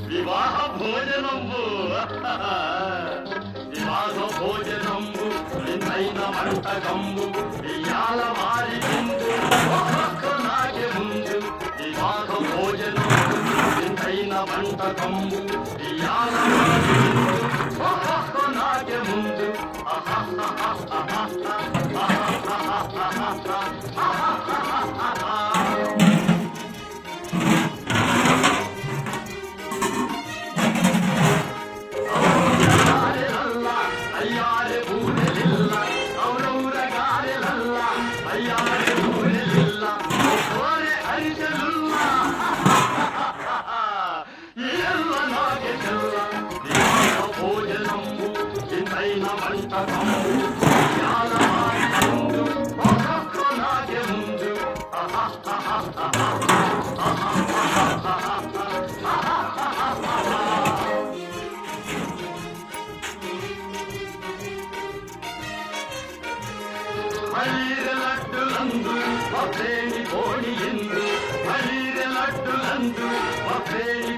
వివాహ భోజనంబు వివాహ భోజనంబు నిన్నైన వంటకంబు ఇయాల మారి ముందు నాకే ముందు వివాహ భోజనంబు నిన్నైన వంటకంబు ఇయాల మారి ముందు నాకే ముందు భోజనంబు ఇంతైన వంటకంబు ఇయాల మారి ముందు నాకే ముందు మల్లిర లడ్డులందు మబ్బేని కోడి ఎందు మల్లిర లడ్డులందు మబ్బేని